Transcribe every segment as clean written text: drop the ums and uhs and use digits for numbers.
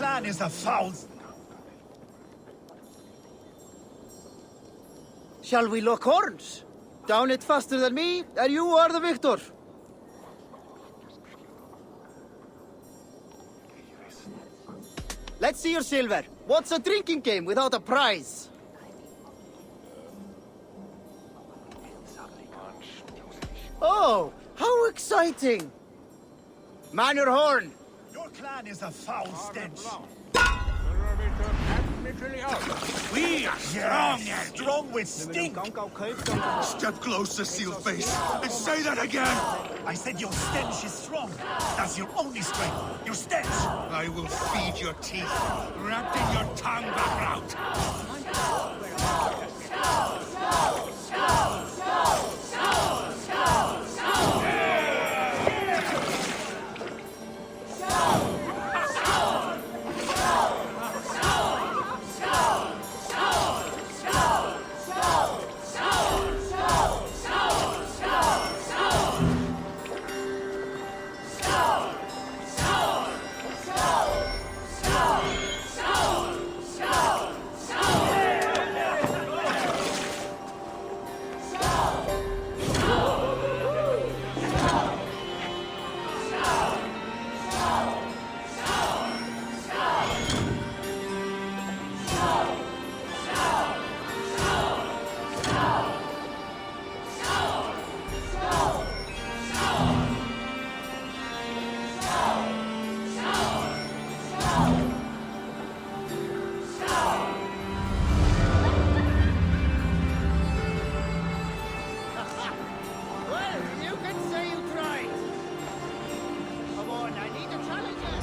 clan is a foul... Shall we lock horns? Down it faster than me, and you are the victor. Let's see your silver. What's a drinking game without a prize? Oh, how exciting! Man your horn! Your clan is a foul stench. We are strong, Strong with stink. Step closer, Sealface, and say that again! I said your stench is strong. That's your only strength. Your stench. I will feed your teeth, wrapped in your tongue back out. Well, you can say you tried. Come on, I need a challenger.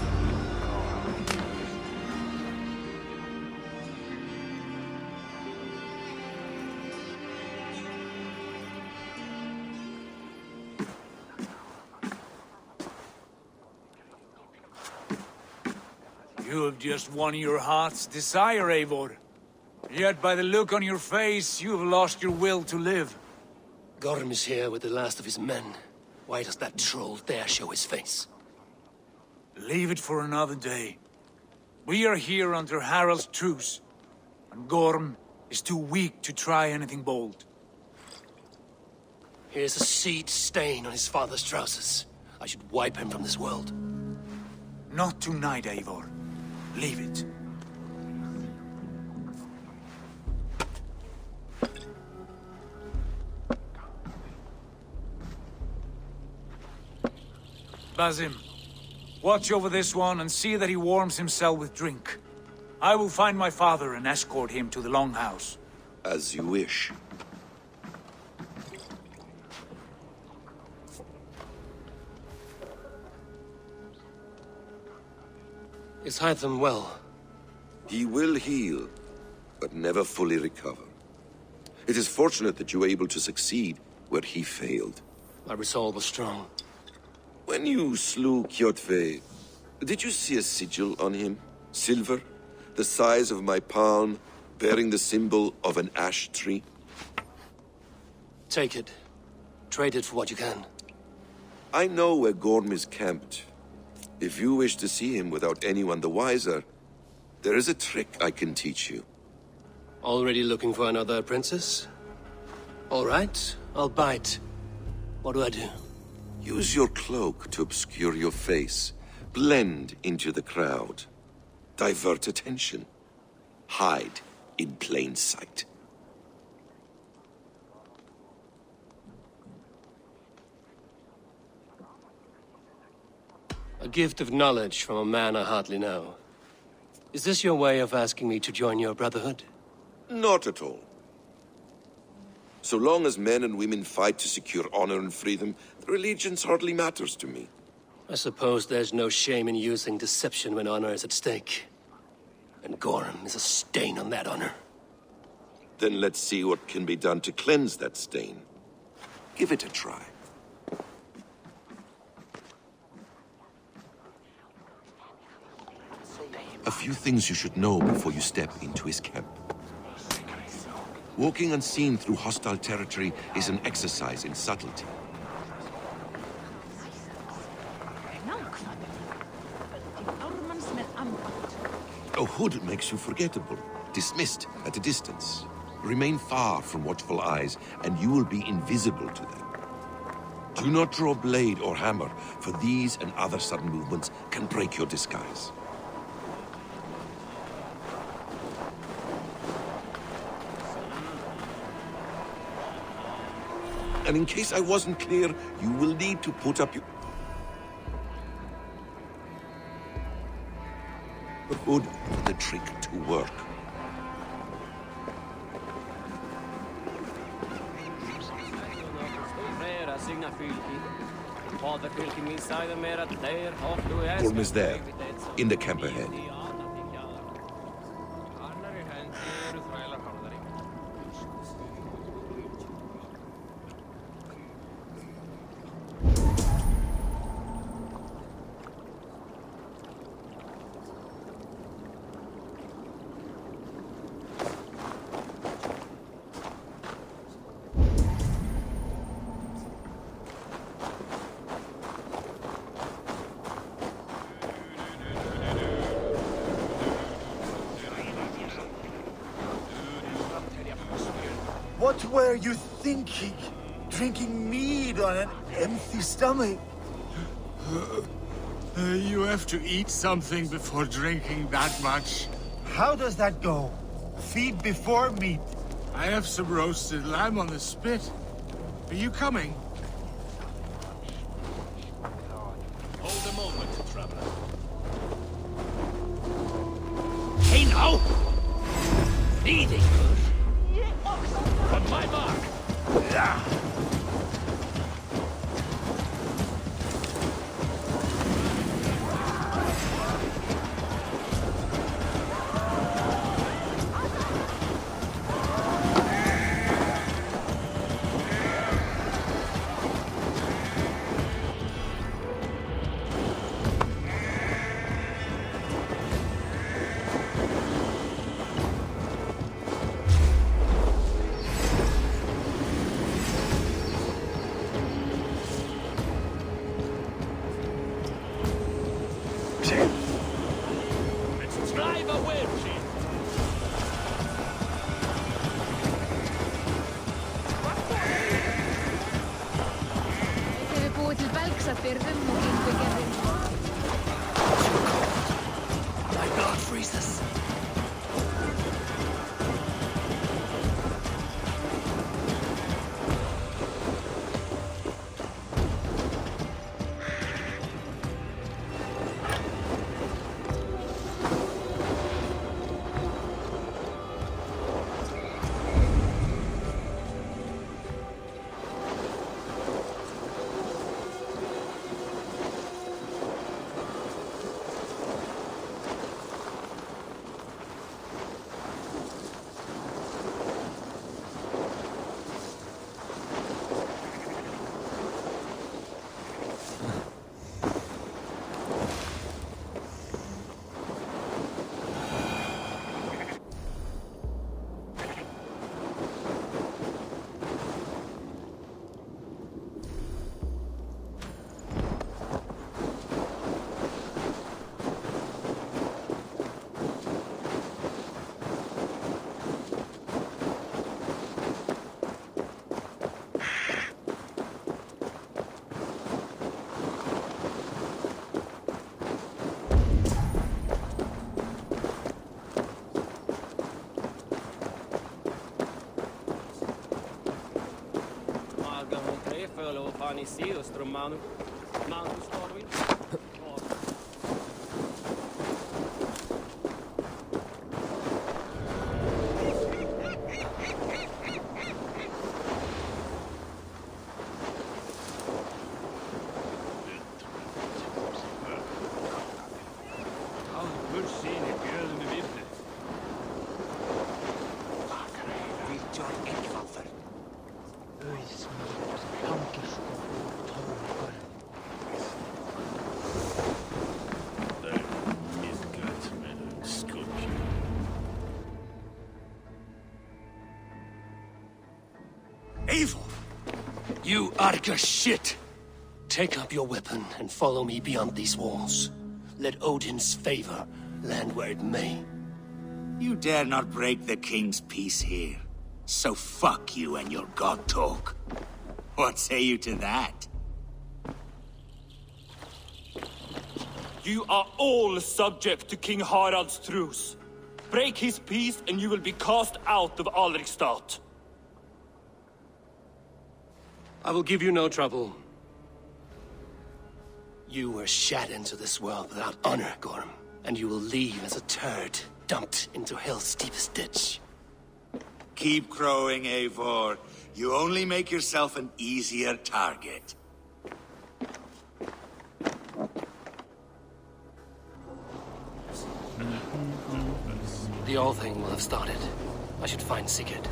You have just won your heart's desire, Eivor. Yet by the look on your face, you have lost your will to live. Gorm is here with the last of his men. Why does that troll dare show his face? Leave it for another day. We are here under Harald's truce, and Gorm is too weak to try anything bold. Here's a seed stain on his father's trousers. I should wipe him from this world. Not tonight, Eivor. Leave it. Basim, watch over this one and see that he warms himself with drink. I will find my father and escort him to the Longhouse. As you wish. Is Hytham well? He will heal, but never fully recover. It is fortunate that you were able to succeed where he failed. My resolve was strong. When you slew Kjotve, did you see a sigil on him? Silver, the size of my palm, bearing the symbol of an ash tree? Take it. Trade it for what you can. I know where Gorm is camped. If you wish to see him without anyone the wiser, there is a trick I can teach you. Already looking for another princess? All right, I'll bite. What do I do? Use your cloak to obscure your face. Blend into the crowd. Divert attention. Hide in plain sight. A gift of knowledge from a man I hardly know. Is this your way of asking me to join your brotherhood? Not at all. So long as men and women fight to secure honor and freedom, their allegiance hardly matters to me. I suppose there's no shame in using deception when honor is at stake. And Gorm is a stain on that honor. Then let's see what can be done to cleanse that stain. Give it a try. A few things you should know before you step into his camp. Walking unseen through hostile territory is an exercise in subtlety. A hood makes you forgettable, dismissed at a distance. Remain far from watchful eyes, and you will be invisible to them. Do not draw blade or hammer, for these and other sudden movements can break your disguise. And in case I wasn't clear, you will need to put up your hood for the trick to work. Gorm is there, in the camp ahead. What were you thinking? Drinking mead on an empty stomach? You have to eat something before drinking that much. How does that go? Feed before meat. I have some roasted lamb on the spit. Are you coming? Hold a moment, traveler. Hey now! Eating good. On my mark. Let's drive a wedge in. Hefur búið til belgsabyrðum og innbyggjarinn. My blood freezes. Evil! You Arga shit! Take up your weapon and follow me beyond these walls. Let Odin's favor land where it may. You dare not break the king's peace here. So fuck you and your god talk. What say you to that? You are all subject to King Harald's truce. Break his peace and you will be cast out of Alrikstad. I will give you no trouble. You were shat into this world without honor, Gorm, and you will leave as a turd dumped into hell's deepest ditch. Keep crowing, Eivor. You only make yourself an easier target. The old thing will have started. I should find Sigurd.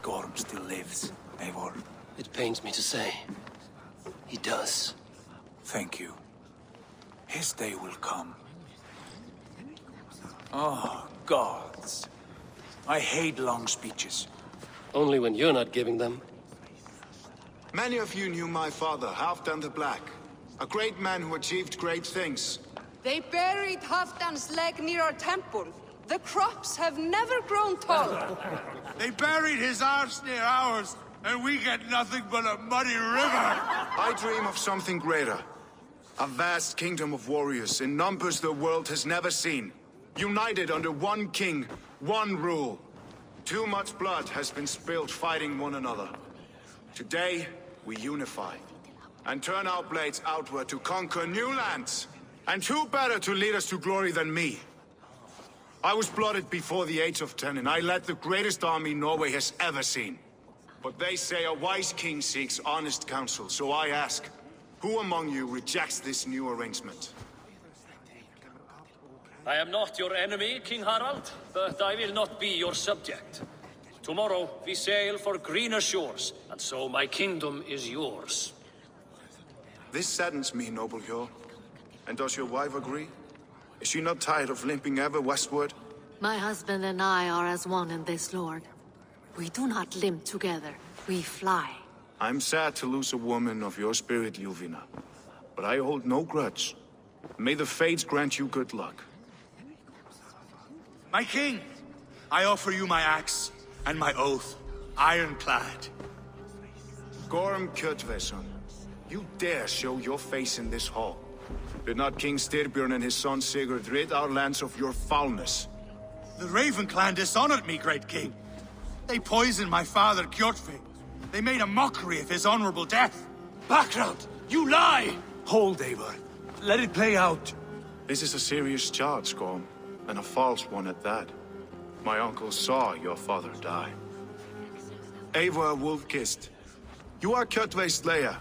Gorm still lives, Eivor. It pains me to say. He does. Thank you. His day will come. Oh, gods. I hate long speeches. Only when you're not giving them. Many of you knew my father, Halfdan the Black. A great man who achieved great things. They buried Halfdan's leg near our temple. The crops have never grown taller. They buried his arse near ours, and we get nothing but a muddy river. I dream of something greater. A vast kingdom of warriors in numbers the world has never seen. United under one king, one rule. Too much blood has been spilled fighting one another. Today, we unify. And turn our blades outward to conquer new lands. And who better to lead us to glory than me? I was blooded before the age of 10, and I led the greatest army Norway has ever seen. But they say a wise king seeks honest counsel, so I ask, who among you rejects this new arrangement? I am not your enemy, King Harald, but I will not be your subject. Tomorrow we sail for greener shores, and so my kingdom is yours. This saddens me, noble Hjor. And does your wife agree? Is she not tired of limping ever westward? My husband and I are as one in this, Lord. We do not limp together, we fly. I'm sad to lose a woman of your spirit, Yuvina. But I hold no grudge. May the fates grant you good luck. My king, I offer you my axe and my oath, ironclad. Gorm Kjotveson, you dare show your face in this hall. Did not King Styrbjörn and his son Sigurd rid our lands of your foulness? The Raven clan dishonored me, great king. They poisoned my father, Kjotve. They made a mockery of his honorable death. Background! You lie! Hold, Eivor. Let it play out. This is a serious charge, Gorm, and a false one at that. My uncle saw your father die. Eivor Wolf-Kissed, you are Kjotve's slayer.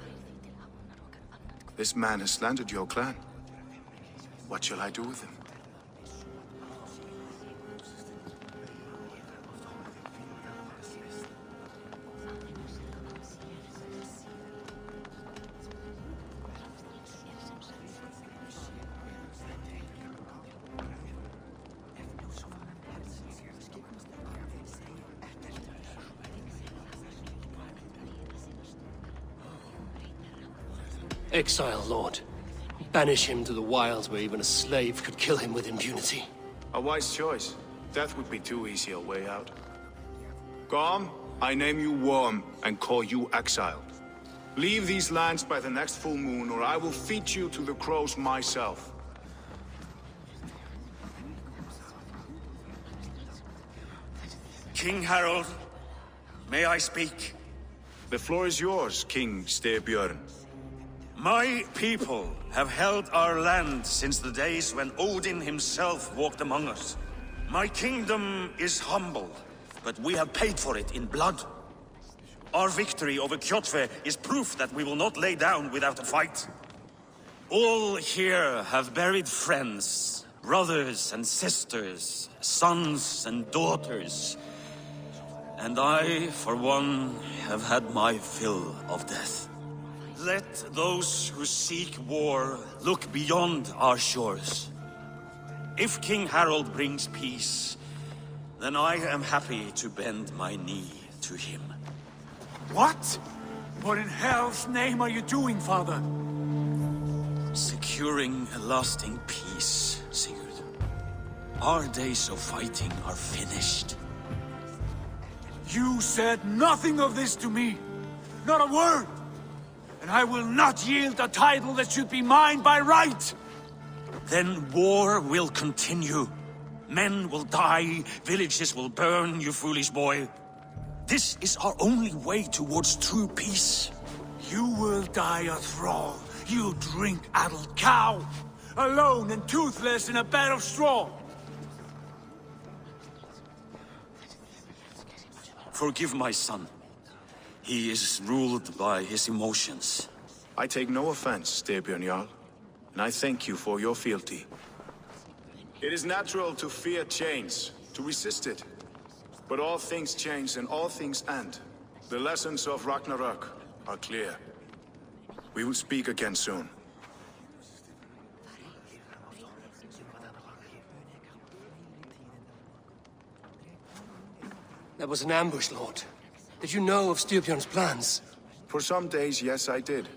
This man has slandered your clan. What shall I do with him? Exile, Lord. Banish him to the wilds where even a slave could kill him with impunity. A wise choice. Death would be too easy a way out. Gorm, I name you Worm and call you exiled. Leave these lands by the next full moon, or I will feed you to the crows myself. King Harald, may I speak? The floor is yours, King Styrbjörn. My people have held our land since the days when Odin himself walked among us. My kingdom is humble, but we have paid for it in blood. Our victory over Kjotve is proof that we will not lay down without a fight. All here have buried friends, brothers and sisters, sons and daughters. And I, for one, have had my fill of death. Let those who seek war look beyond our shores. If King Harald brings peace, then I am happy to bend my knee to him. What? What in hell's name are you doing, father? Securing a lasting peace, Sigurd. Our days of fighting are finished. You said nothing of this to me. Not a word. And I will not yield a title that should be mine by right! Then war will continue. Men will die, villages will burn, you foolish boy. This is our only way towards true peace. You will die a thrall, you drink-addled cow! Alone and toothless in a bed of straw! Forgive my son. He is ruled by his emotions. I take no offense, Styrbjörn Jarl, and I thank you for your fealty. It is natural to fear change, to resist it. But all things change and all things end. The lessons of Ragnarok are clear. We will speak again soon. That was an ambush, Lord. Did you know of Styrbjörn's plans? For some days, yes, I did.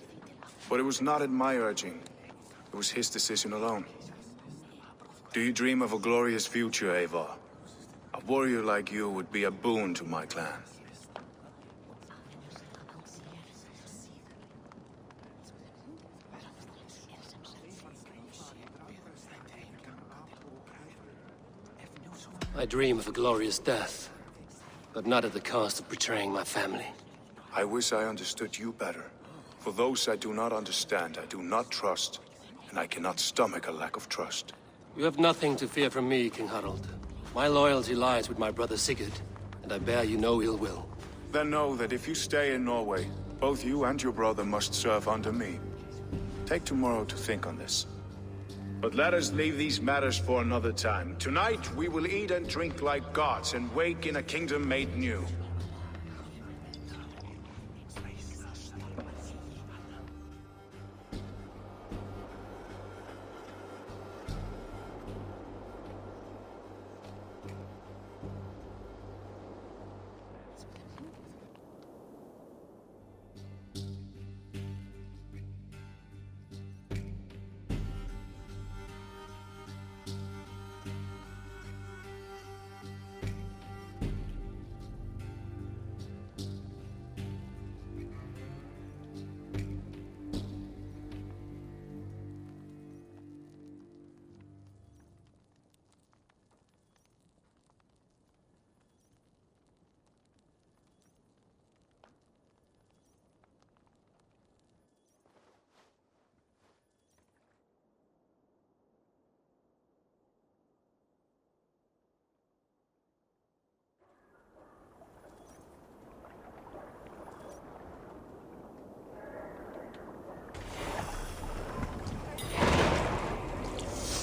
But it was not at my urging. It was his decision alone. Do you dream of a glorious future, Eivor? A warrior like you would be a boon to my clan. I dream of a glorious death, but not at the cost of betraying my family. I wish I understood you better. For those I do not understand, I do not trust, and I cannot stomach a lack of trust. You have nothing to fear from me, King Harald. My loyalty lies with my brother Sigurd, and I bear you no ill will. Then know that if you stay in Norway, both you and your brother must serve under me. Take tomorrow to think on this. But let us leave these matters for another time. Tonight, we will eat and drink like gods and wake in a kingdom made new.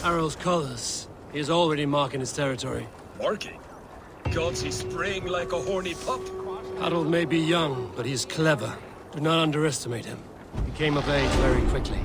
Harald's colors. He is already marking his territory. Marking? Gods, he's spraying like a horny pup. Harald may be young, but he's clever. Do not underestimate him. He came of age very quickly.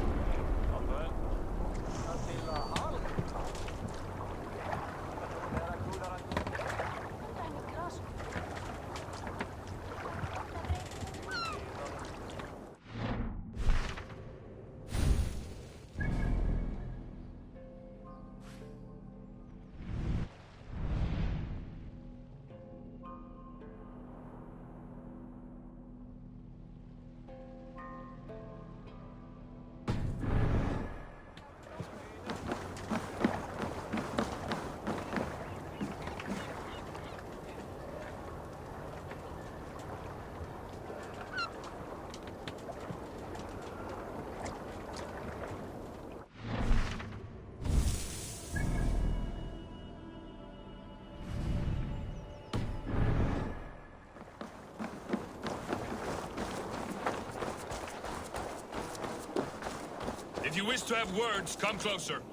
If you wish to have words, come closer.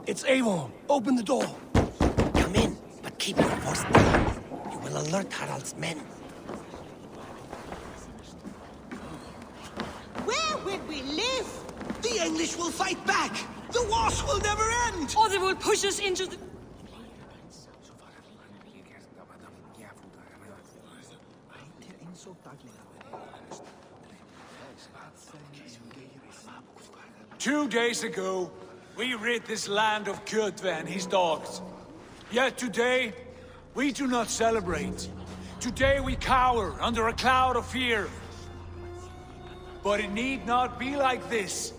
It's Eivor! Open the door! Come in, but keep your voice down. You will alert Harald's men. Where will we live? The English will fight back! The wars will never end! Or they will push us into the... 2 days ago, we rid this land of Kjotve and his dogs. Yet today, we do not celebrate. Today we cower under a cloud of fear. But it need not be like this.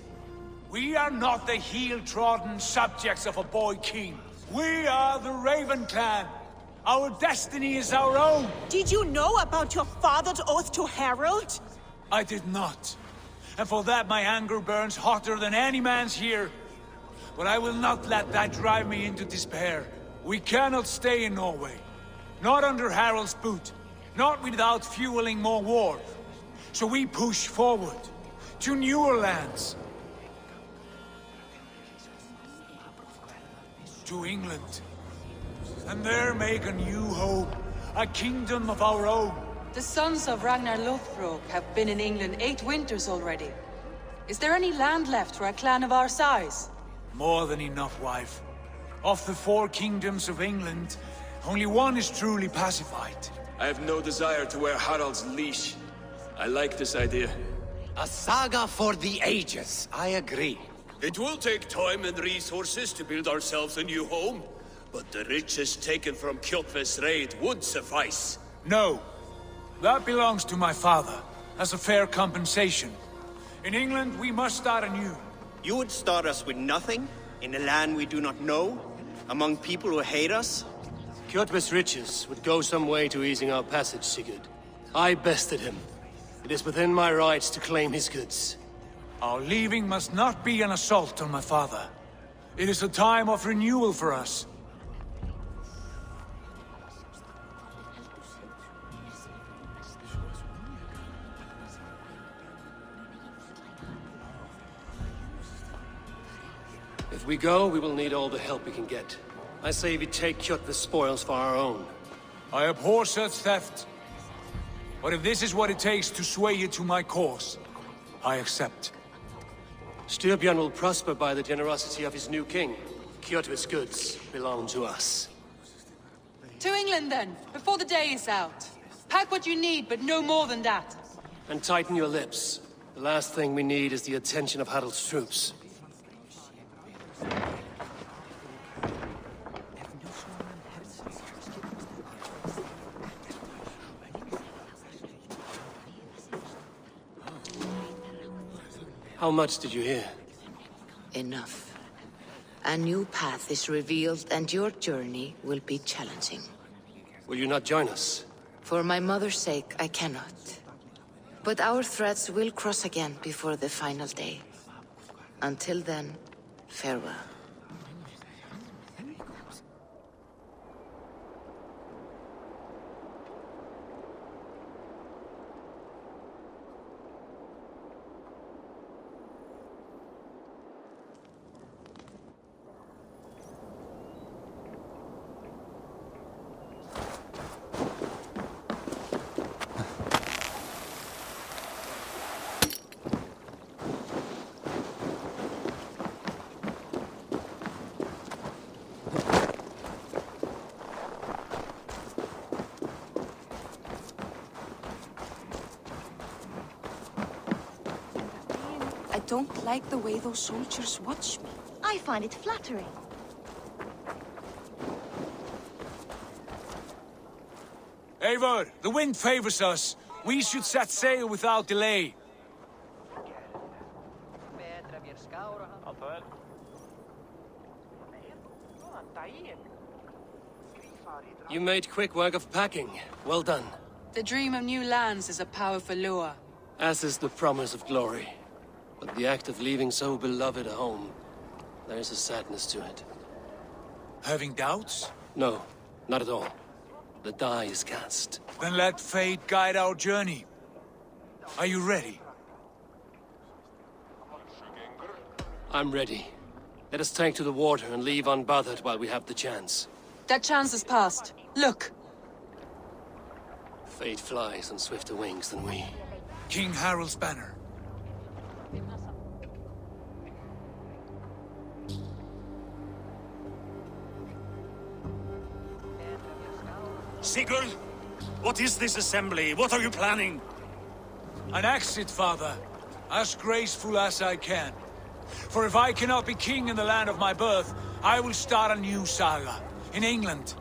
We are not the heel-trodden subjects of a boy king. We are the Raven clan. Our destiny is our own. Did you know about your father's oath to Harold? I did not. And for that my anger burns hotter than any man's here. But I will not let that drive me into despair. We cannot stay in Norway. Not under Harald's boot. Not without fueling more war. So we push forward. To newer lands. To England. And there make a new home. A kingdom of our own. The sons of Ragnar Lothbrok have been in England 8 winters already. Is there any land left for a clan of our size? More than enough, wife. Of the 4 kingdoms of England, only one is truly pacified. I have no desire to wear Harald's leash. I like this idea. A saga for the ages, I agree. It will take time and resources to build ourselves a new home, but the riches taken from Kjotve's raid would suffice. No. That belongs to my father, as a fair compensation. In England, we must start anew. You would start us with nothing? In a land we do not know? Among people who hate us? Kjotve's riches would go some way to easing our passage, Sigurd. I bested him. It is within my rights to claim his goods. Our leaving must not be an assault on my father. It is a time of renewal for us. If we go, we will need all the help we can get. I say we take Kjotve's spoils for our own. I abhor such theft. But if this is what it takes to sway you to my cause, I accept. Styrbjörn will prosper by the generosity of his new king. Kjotve's goods belong to us. To England then, before the day is out. Pack what you need, but no more than that. And tighten your lips. The last thing we need is the attention of Harald's troops. How much did you hear? Enough. A new path is revealed and your journey will be challenging. Will you not join us? For my mother's sake, I cannot. But our threads will cross again before the final day. Until then, farewell. I don't like the way those soldiers watch me. I find it flattering. Eivor, the wind favors us. We should set sail without delay. You made quick work of packing. Well done. The dream of new lands is a powerful lure. As is the promise of glory. But the act of leaving so beloved a home, there is a sadness to it. Having doubts? No, not at all. The die is cast. Then let fate guide our journey. Are you ready? I'm ready. Let us take to the water and leave unbothered while we have the chance. That chance is past. Look! Fate flies on swifter wings than we. King Harald's banner. Sigurd! What is this assembly? What are you planning? An exit, father. As graceful as I can. For if I cannot be king in the land of my birth, I will start a new saga. In England.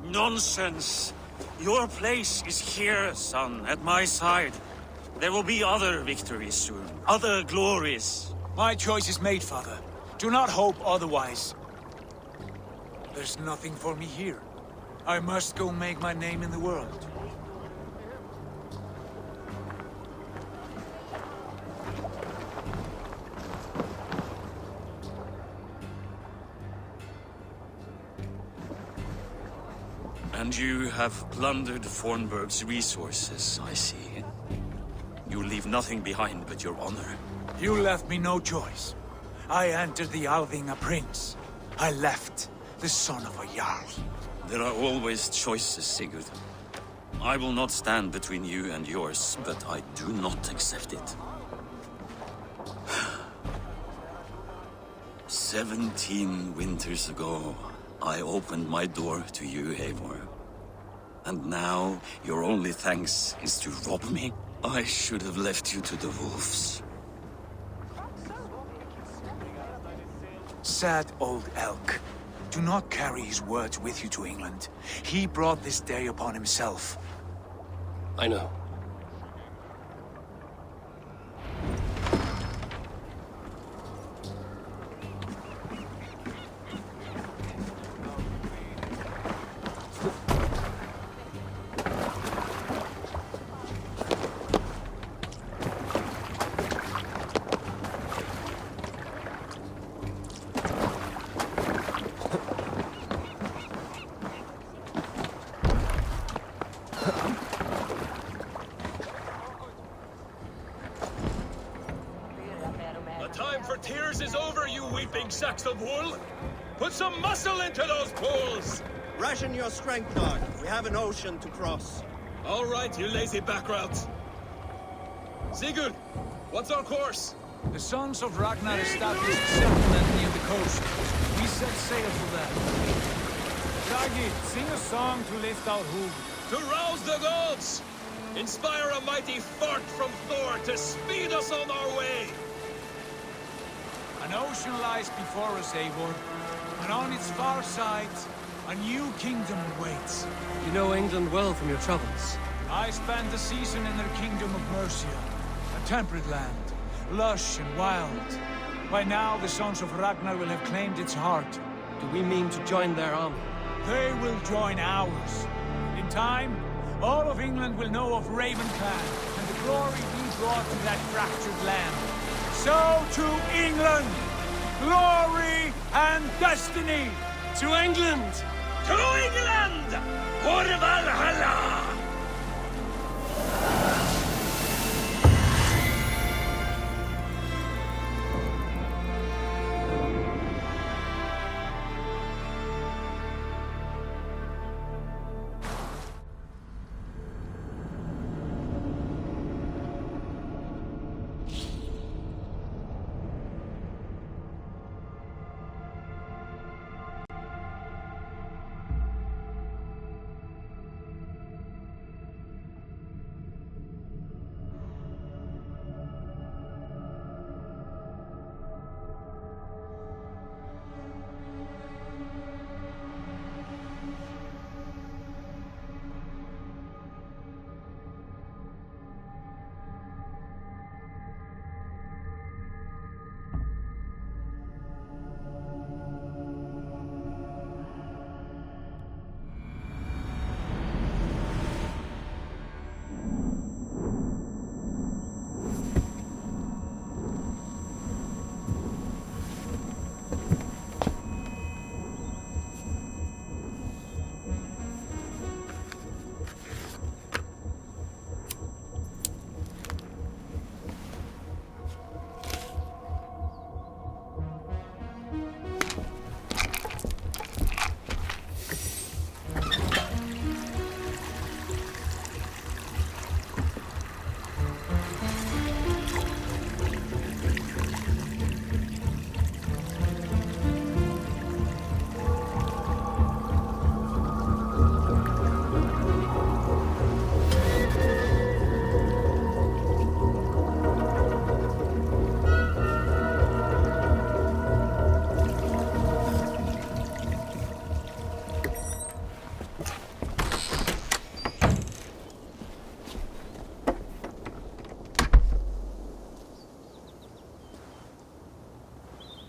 Nonsense! Your place is here, son, at my side. There will be other victories soon. Other glories. My choice is made, father. Do not hope otherwise. There's nothing for me here. I must go make my name in the world. And you have plundered Fornburg's resources, I see. You leave nothing behind but your honor. You left me no choice. I entered the Alving a prince. I left the son of a Jarl. There are always choices, Sigurd. I will not stand between you and yours, but I do not accept it. 17 winters ago, I opened my door to you, Eivor. And now, your only thanks is to rob me? I should have left you to the wolves. Sad old elk. Do not carry his words with you to England. He brought this day upon himself. I know. The time for tears is over, you weeping sacks of wool! Put some muscle into those pools! Ration your strength, dog. We have an ocean to cross. All right, you lazy backrats. Sigurd, what's our course? The sons of Ragnar established a settlement near the coast. We set sail for that. Raggi, sing a song to lift our hoof. To rouse the gods! Inspire a mighty fart from Thor to speed us on our way! An ocean lies before us, Eivor, and on its far sides, a new kingdom awaits. You know England well from your travels. I spent a season in their kingdom of Mercia, a temperate land, lush and wild. By now, the sons of Ragnar will have claimed its heart. Do we mean to join their army? They will join ours. In time, all of England will know of Raven Clan, and the glory we brought to that fractured land. So to England! Glory and destiny! To England! To England! For Valhalla!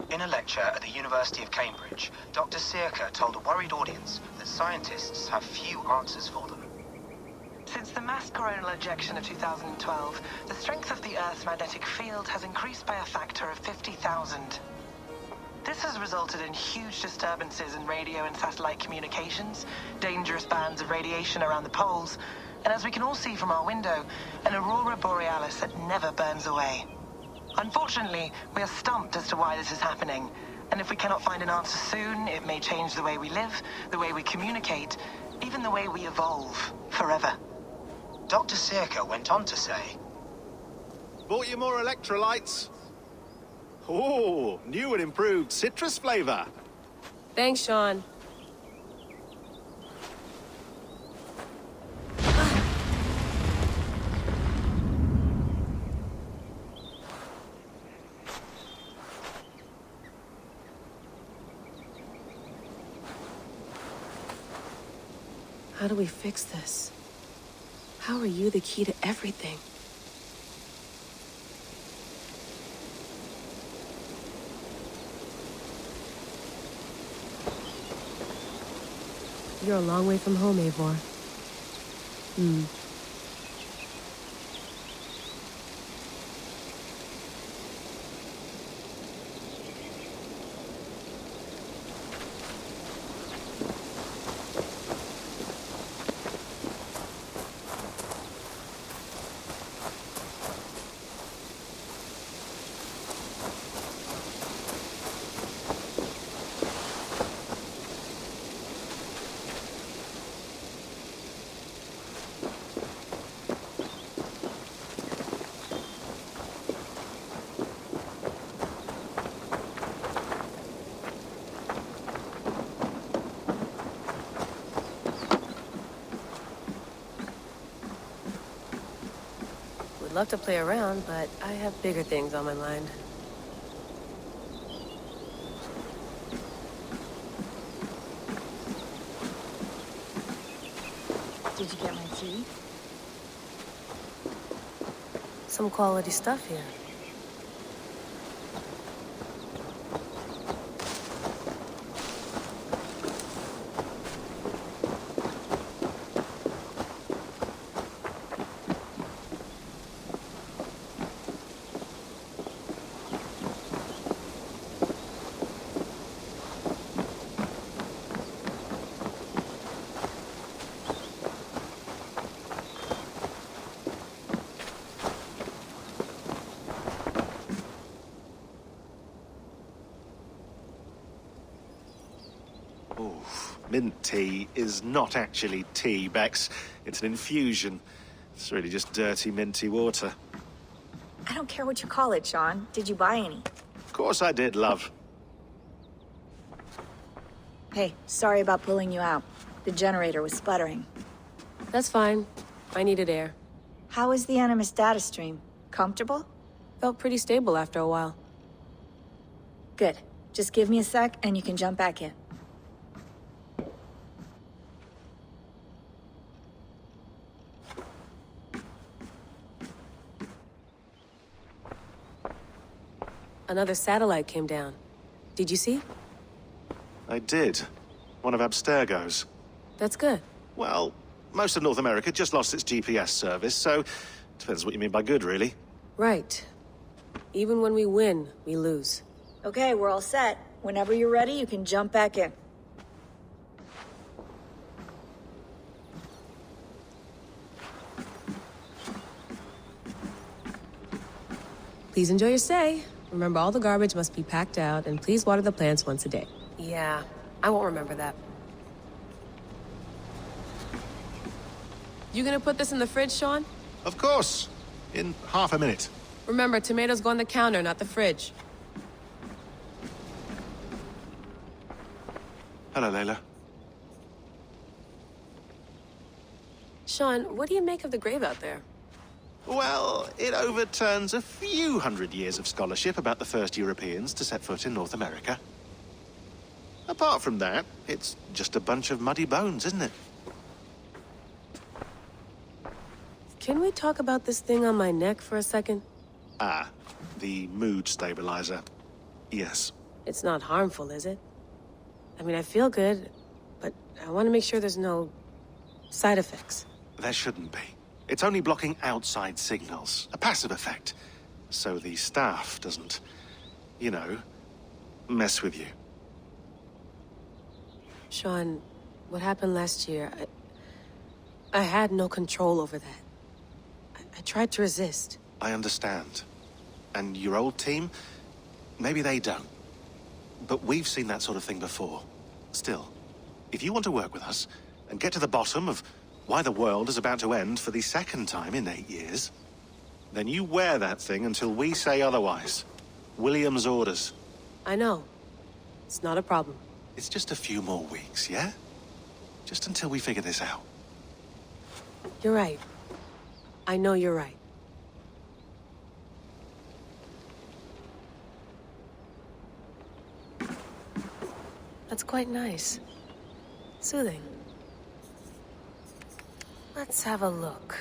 In a lecture at the University of Cambridge, Dr. Circa told a worried audience that scientists have few answers for them. Since the mass coronal ejection of 2012, the strength of the Earth's magnetic field has increased by a factor of 50,000. This has resulted in huge disturbances in radio and satellite communications, dangerous bands of radiation around the poles, and as we can all see from our window, an aurora borealis that never burns away. Unfortunately, we are stumped as to why this is happening, and if we cannot find an answer soon, it may change the way we live, the way we communicate, even the way we evolve, forever. Dr. Circa went on to say, Bought you more electrolytes? Oh, new and improved citrus flavor. Thanks, Sean. How do we fix this? How are you the key to everything? You're a long way from home, Eivor. Love to play around, but I have bigger things on my mind. Did you get my tea? Some quality stuff here. Mint tea is not actually tea, Bex. It's an infusion. It's really just dirty, minty water. I don't care what you call it, Sean. Did you buy any? Of course I did, love. Hey, sorry about pulling you out. The generator was sputtering. That's fine. I needed air. How was the Animus data stream? Comfortable? Felt pretty stable after a while. Good. Just give me a sec and you can jump back in. Another satellite came down. Did you see? I did. One of Abstergo's. That's good. Well, most of North America just lost its GPS service, so depends what you mean by good, really. Right. Even when we win, we lose. Okay, we're all set. Whenever you're ready, you can jump back in. Please enjoy your stay. Remember, all the garbage must be packed out, and please water the plants once a day. Yeah, I won't remember that. You gonna put this in the fridge, Sean? Of course. In half a minute. Remember, tomatoes go on the counter, not the fridge. Hello, Layla. Sean, what do you make of the grave out there? Well, it overturns a few hundred years of scholarship about the first Europeans to set foot in North America. Apart from that, it's just a bunch of muddy bones, isn't it? Can we talk about this thing on my neck for a second? Ah, the mood stabilizer. Yes. It's not harmful, is it? I mean, I feel good, but I want to make sure there's no side effects. There shouldn't be. It's only blocking outside signals, a passive effect. So the staff doesn't, you know, mess with you. Sean, what happened last year, I had no control over that. I tried to resist. I understand. And your old team, maybe they don't. But we've seen that sort of thing before. Still, if you want to work with us and get to the bottom of why the world is about to end for the second time in 8 years, then you wear that thing until we say otherwise. William's orders. I know. It's not a problem. It's just a few more weeks, yeah? Just until we figure this out. You're right. I know you're right. That's quite nice. Soothing. Let's have a look.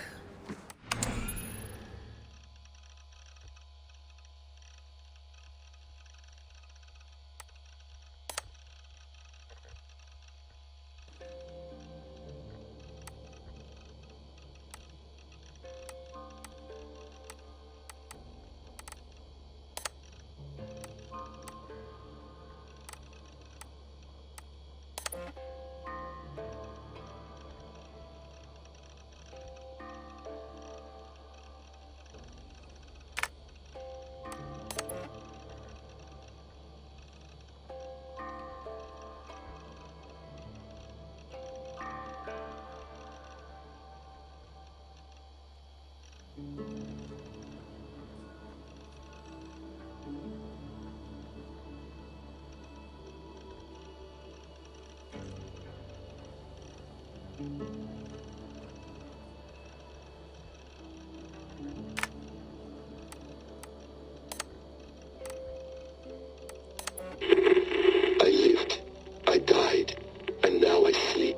I lived, I died, and now I sleep.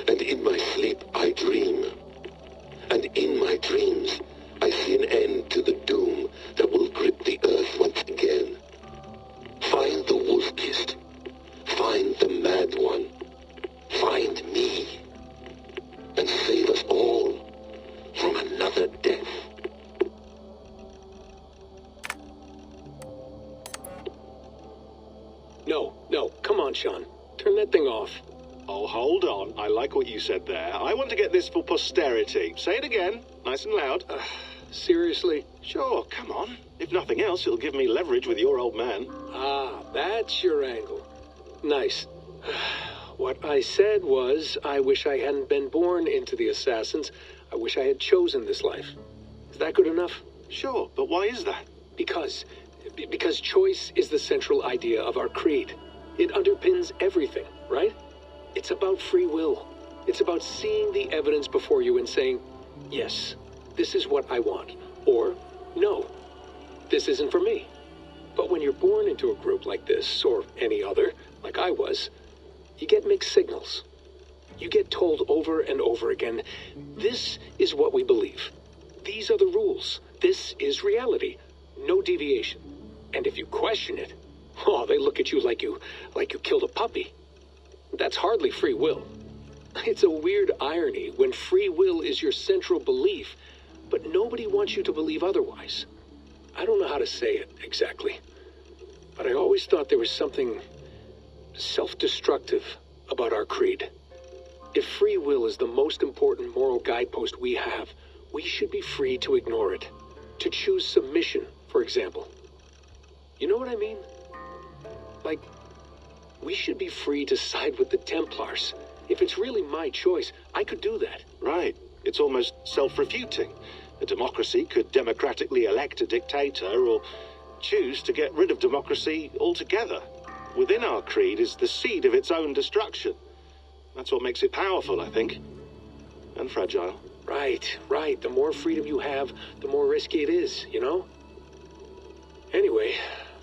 And in my sleep I dream. And in my dreams I see an end to the doom that will grip the earth once again. Find the wolf-kissed. Find the mad one. Find me. And save us all from another death. No, come on, Sean. Turn that thing off. Oh, hold on. I like what you said there. I want to get this for posterity. Say it again, nice and loud. Seriously? Sure, come on. If nothing else, it'll give me leverage with your old man. Ah, that's your angle. Nice. What I said was, I wish I hadn't been born into the Assassins. I wish I had chosen this life. Is that good enough? Sure, but why is that? Because choice is the central idea of our creed. It underpins everything, right? It's about free will. It's about seeing the evidence before you and saying, yes, this is what I want. Or, no, this isn't for me. But when you're born into a group like this, or any other, like I was, you get mixed signals. You get told over and over again, this is what we believe. These are the rules. This is reality. No deviation. And if you question it, oh, they look at you like you killed a puppy. That's hardly free will. It's a weird irony when free will is your central belief, but nobody wants you to believe otherwise. I don't know how to say it exactly, but I always thought there was something self-destructive about our creed. If free will is the most important moral guidepost we have, we should be free to ignore it. To choose submission, for example. You know what I mean? Like, we should be free to side with the Templars. If it's really my choice, I could do that. Right. It's almost self-refuting. A democracy could democratically elect a dictator or choose to get rid of democracy altogether. Within our creed is the seed of its own destruction. That's what makes it powerful, I think. And fragile. Right. The more freedom you have, the more risky it is, you know? Anyway,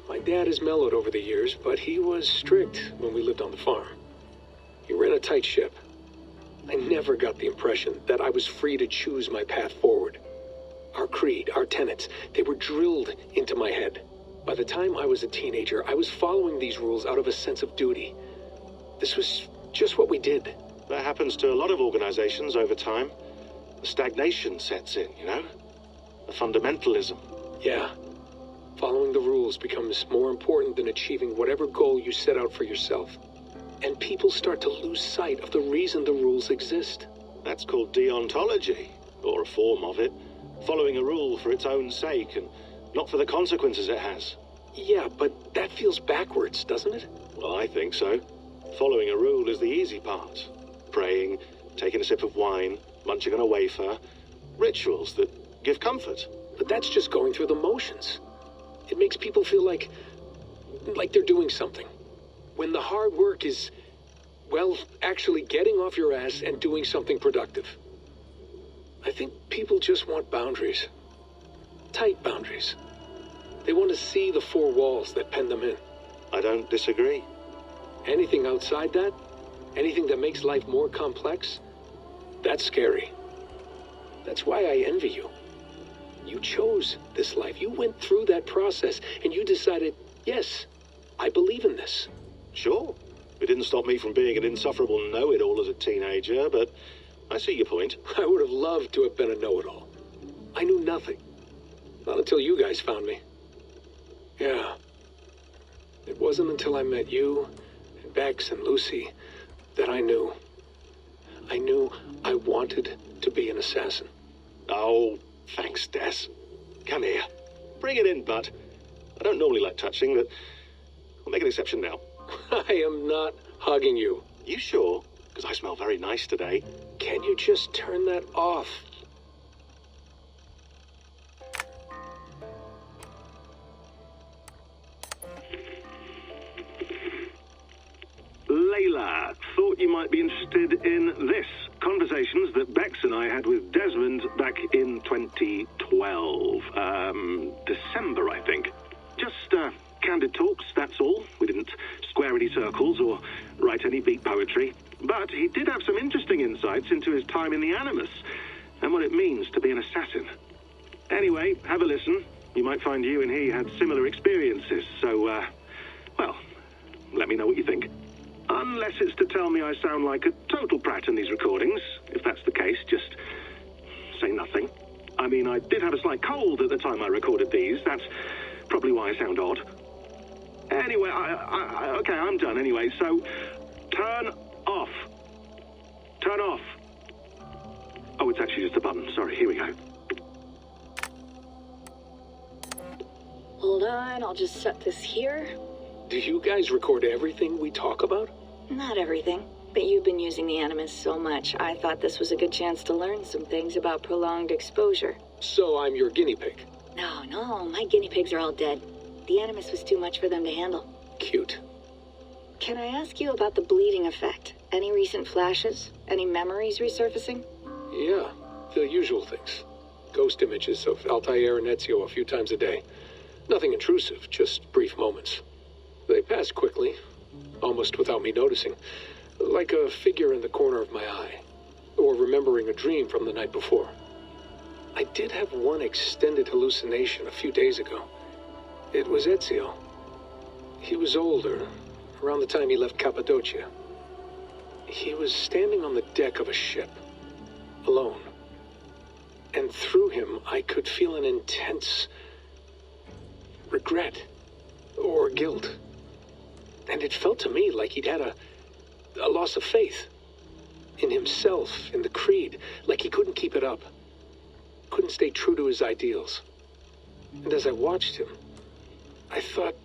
my dad has mellowed over the years, but he was strict when we lived on the farm. He ran a tight ship. I never got the impression that I was free to choose my path forward. Our creed, our tenets, they were drilled into my head. By the time I was a teenager, I was following these rules out of a sense of duty. This was just what we did. That happens to a lot of organizations over time. The stagnation sets in, you know? The fundamentalism. Yeah. Following the rules becomes more important than achieving whatever goal you set out for yourself. And people start to lose sight of the reason the rules exist. That's called deontology, or a form of it. Following a rule for its own sake, and not for the consequences it has. Yeah, but that feels backwards, doesn't it? Well, I think so. Following a rule is the easy part. Praying, taking a sip of wine, munching on a wafer. Rituals that give comfort. But that's just going through the motions. It makes people feel like they're doing something. When the hard work is, well, actually getting off your ass and doing something productive. I think people just want boundaries. Tight boundaries. They want to see the four walls that pen them in. I don't disagree. Anything outside that, anything that makes life more complex, that's scary. That's why I envy you. You chose this life. You went through that process, and you decided, yes, I believe in this. Sure. It didn't stop me from being an insufferable know-it-all as a teenager, but I see your point. I would have loved to have been a know-it-all. I knew nothing. Not until you guys found me. Yeah. It wasn't until I met you, and Bex and Lucy, that I knew. I knew I wanted to be an assassin. Oh, thanks, Des. Come here. Bring it in, bud. I don't normally like touching, but I'll make an exception now. I am not hugging you. You sure? Because I smell very nice today. Can you just turn that off? Layla, thought you might be interested in this. Conversations that Bex and I had with Desmond back in 2012. December, I think. Just, candid talks, that's all. We didn't square any circles or write any beat poetry. But he did have some interesting insights into his time in the Animus and what it means to be an assassin. Anyway, have a listen. You might find you and he had similar experiences, so, well, let me know what you think. Unless it's to tell me I sound like a total prat in these recordings. If that's the case, just say nothing. I mean, I did have a slight cold at the time I recorded these. That's probably why I sound odd. Anyway, okay, I'm done anyway, so turn off. Turn off. Oh, it's actually just a button. Sorry, here we go. Hold on, I'll just set this here. Do you guys record everything we talk about? Not everything, but you've been using the Animus so much, I thought this was a good chance to learn some things about prolonged exposure. So I'm your guinea pig? No, my guinea pigs are all dead. The Animus was too much for them to handle. Cute. Can I ask you about the bleeding effect? Any recent flashes? Any memories resurfacing? Yeah, the usual things. Ghost images of Altair and Ezio a few times a day. Nothing intrusive, just brief moments. They pass quickly, almost without me noticing. Like a figure in the corner of my eye. Or remembering a dream from the night before. I did have one extended hallucination a few days ago. It was Ezio. He was older, around the time he left Cappadocia. He was standing on the deck of a ship, alone. And through him, I could feel an intense regret or guilt. And it felt to me like he'd had a loss of faith in himself, in the creed, like he couldn't keep it up, couldn't stay true to his ideals. And as I watched him, I thought,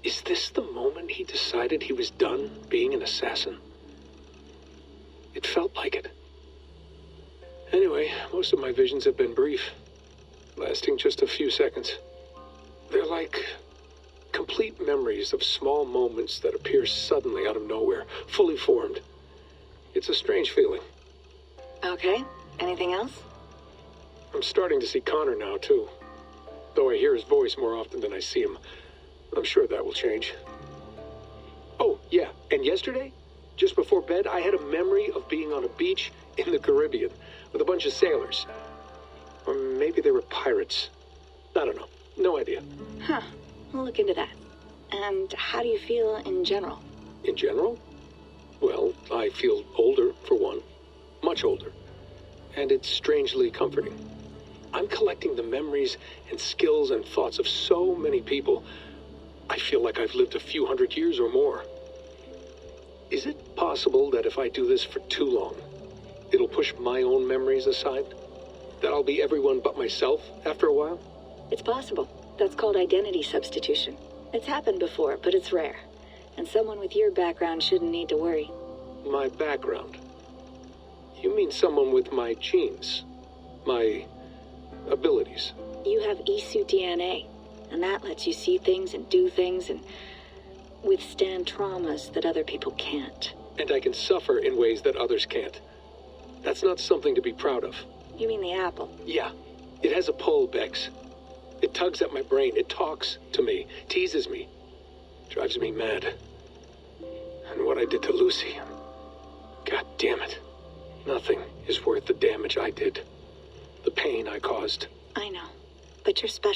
is this the moment he decided he was done being an assassin? It felt like it. Anyway, most of my visions have been brief, lasting just a few seconds. They're like complete memories of small moments that appear suddenly out of nowhere, fully formed. It's a strange feeling. Okay, anything else? I'm starting to see Connor now, too. Though I hear his voice more often than I see him. I'm sure that will change. Oh, yeah, and yesterday, just before bed, I had a memory of being on a beach in the Caribbean with a bunch of sailors. Or maybe they were pirates. I don't know. No idea. Huh. We'll look into that. And how do you feel in general? In general? Well, I feel older, for one. Much older. And it's strangely comforting. I'm collecting the memories and skills and thoughts of so many people. I feel like I've lived a few hundred years or more. Is it possible that if I do this for too long, it'll push my own memories aside? That I'll be everyone but myself after a while? It's possible. That's called identity substitution. It's happened before, but it's rare. And someone with your background shouldn't need to worry. My background? You mean someone with my genes? My abilities? You have Isu DNA, and that lets you see things and do things and withstand traumas that other people can't. And I can suffer in ways that others can't. That's not something to be proud of. You mean the apple? Yeah. It has a pull, Bex. It tugs at my brain. It talks to me. Teases me. Drives me mad. And what I did to Lucy... God damn it. Nothing is worth the damage I did. The pain I caused. I know. But you're special.